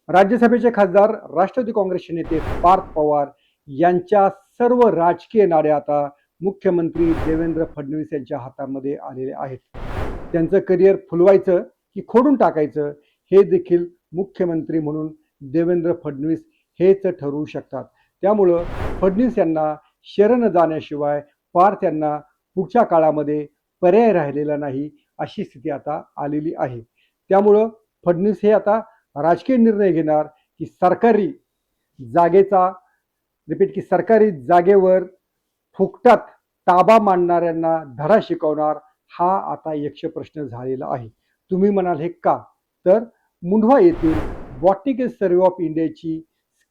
राज्यसभेचे खासदार राष्ट्रवादी काँग्रेसचे नेते पार्थ पवार यांच्या सर्व राजकीय नाड्या आता मुख्यमंत्री देवेंद्र फडणवीस यांच्या हातामध्ये आलेले आहेत. त्यांचं करिअर फुलवायचं की खोडून टाकायचं हे देखील मुख्यमंत्री म्हणून देवेंद्र फडणवीस हेच ठरवू शकतात. त्यामुळं फडणवीस यांना शरण जाण्याशिवाय पार्थ यांना पुढच्या काळामध्ये पर्याय राहिलेला नाही अशी स्थिती आता आलेली आहे. त्यामुळं फडणवीस हे आता राजकीय निर्णय घेणार की सरकारी जागेवर फुकटात ताबा मांडणाऱ्यांना धडा शिकवणार हा आता यक्ष प्रश्न झालेला आहे. तुम्ही म्हणाल हे का? तर मुंढवा येथील बॉटनिकल सर्व्हे ऑफ इंडियाची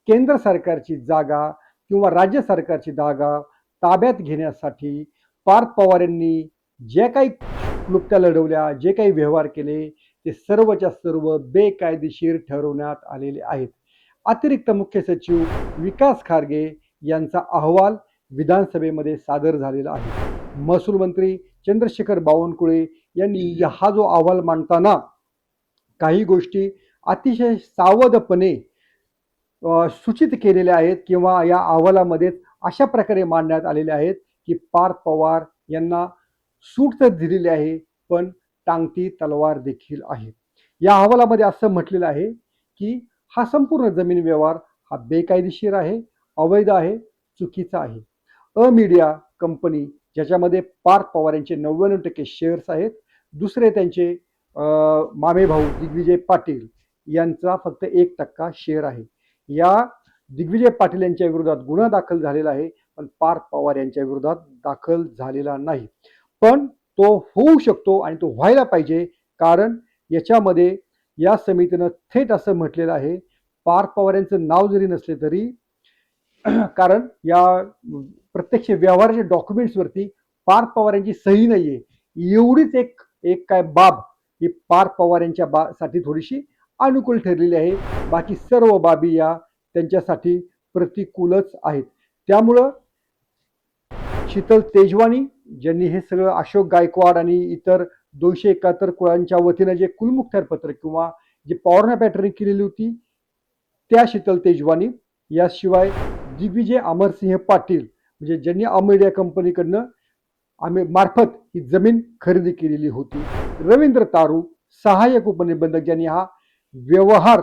केंद्र सरकारची जागा किंवा राज्य सरकारची जागा ताब्यात घेण्यासाठी पार्थ पवार यांनी जे काही क्लुप्त्या लढवल्या, जे काही व्यवहार केले ते सर्वच्या सर्व बेकायदेशीर ठरवण्यात आलेले आहेत. अतिरिक्त मुख्य सचिव विकास खारगे यांचा अहवाल विधानसभेमध्ये सादर झालेला आहे. महसूल मंत्री चंद्रशेखर बावनकुळे यांनी हा जो अहवाल मांडताना काही गोष्टी अतिशय सावधपणे सूचित केलेल्या आहेत किंवा या अहवालामध्ये अशा प्रकारे मांडण्यात आलेले आहेत की पार्थ पवार यांना सूट तर दिलेली आहे पण टांगती तलवार देखील आहे. या अहवालामध्ये असं म्हटलेलं आहे की हा संपूर्ण जमीन व्यवहार हा बेकायदेशीर आहे, अवैध आहे, चुकीचा आहे. मीडिया कंपनी ज्याच्यामध्ये पार्थ पवार यांचे 99% शेअर्स आहेत, दुसरे त्यांचे मामे भाऊ दिग्विजय पाटील यांचा फक्त 1% शेअर आहे. या दिग्विजय पाटील यांच्या विरोधात गुन्हा दाखल झालेला आहे पण पार्थ पवार यांच्या विरोधात दाखल झालेला नाही. पण तो होऊ शकतो आणि तो व्हायला पाहिजे, कारण याच्यामध्ये या समितीनं थेट असं म्हटलेलं आहे पार्थ पवार यांचं नाव जरी नसले तरी कारण या प्रत्यक्ष व्यवहाराच्या डॉक्युमेंट्सवरती पार्थ पवार यांची सही नाहीये. एवढीच एक काय बाब ही पार्थ पवार यांच्या साठी थोडीशी अनुकूल ठरलेली आहे. बाकी सर्व बाबी या त्यांच्यासाठी प्रतिकूलच आहेत. त्यामुळं शीतल तेजवानी ज्यांनी हे सगळं अशोक गायकवाड आणि इतर 271 कुळांच्या वतीनं जे कुलमुखत्यार पत्र किंवा जे पॉवरना पॅटर्निंग केलेली होती त्या शीतल तेजवानी, याशिवाय दिग्विजय अमरसिंह पाटील म्हणजे ज्यांनी मीडिया कंपनीकडनं मार्फत ही जमीन खरेदी केलेली होती, रवींद्र तारू सहाय्यक उपनिबंधक ज्यांनी हा व्यवहार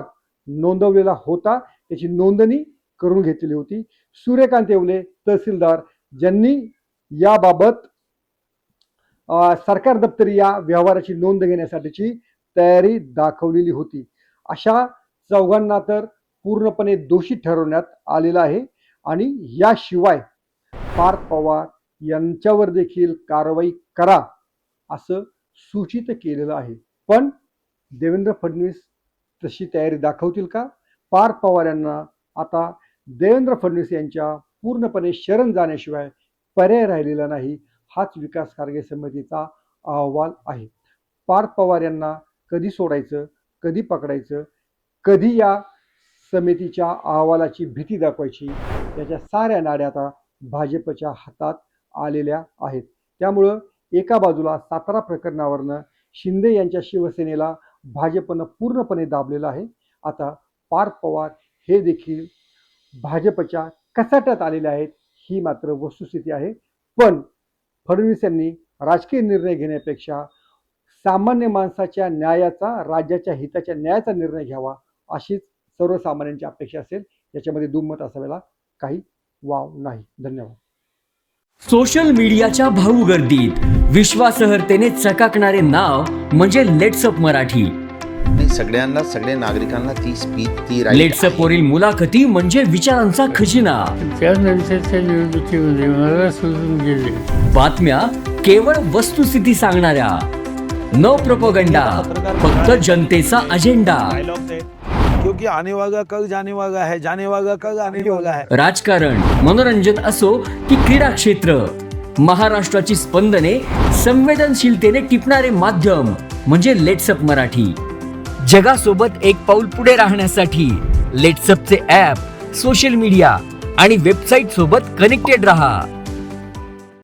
नोंदवलेला होता त्याची नोंदणी करून घेतलेली होती, सूर्यकांत येवले तहसीलदार ज्यांनी याबाबत सरकार दप्तरी या व्यवहाराची नोंद घेण्यासाठीची तयारी दाखवलेली होती. अशा चौघांना तर पूर्णपणे दोषी ठरवण्यात आलेला आहे आणि याशिवाय पार्थ पवार यांच्यावर देखील कारवाई करा असं सूचित केलेलं आहे. पण देवेंद्र फडणवीस तशी तयारी दाखवतील का? पार्थ पवार यांना आता देवेंद्र फडणवीस यांच्या पूर्णपणे शरण जाण्याशिवाय पर्याय राहिलेला नाही हाच विकास खारगे समितीचा अहवाल आहे. पार्थ पवार यांना कधी सोडायचं, कधी पकडायचं, कधी या समितीच्या अहवालाची भीती दाखवायची, त्याच्या साऱ्या नाड्या आता भाजपच्या हातात आलेल्या आहेत. त्यामुळं एका बाजूला 17 प्रकरणावरनं शिंदे यांच्या शिवसेनेला भाजपनं पूर्णपणे दाबलेलं आहे. आता पार्थ पवार हे देखील भाजपच्या कचाट्यात आलेले आहेत ही मात्र वस्तुस्थिती आहे. पण फडणवीस यांनी राजकीय निर्णय घेण्यापेक्षा सामान्य माणसाच्या न्यायाचा, राज्याच्या हिताच्या न्यायाचा निर्णय घ्यावा अशीच सर्वसामान्यांची अपेक्षा असेल. याच्यामध्ये दुमत असायला काही वाव नाही. धन्यवाद. सोशल मीडियाच्या भाऊ गर्दीत विश्वासार्हतेने चकाकणारे नाव म्हणजे लेट्सअप मराठी. सगळ्या नागरिकांना ती स्पीच ती लेट्सअप वरील मुलाखती म्हणजे विचारांचा खजिना. त्यानंतरच्या निवडणुकीमध्ये मला सोडून गेले. बातम्या केवळ वस्तुस्थिती सांगणाऱ्या, न प्रोपगंडा, फक्त जनतेचा अजेंडा. क्योंकि आने वाला कल जाने वाला है, जाने वाला कल आने वाला है. राजकारण, मनोरंजन असो की क्रीडा क्षेत्र, महाराष्ट्राची स्पंदने संवेदनशीलतेने टिपणारे माध्यम म्हणजे लेट्सअप मराठी. जगासोबत एक पाऊल पुढे राहण्यासाठी लेट्सअपचे ॲप, सोशल मीडिया आणि वेबसाईट सोबत कनेक्टेड रहा.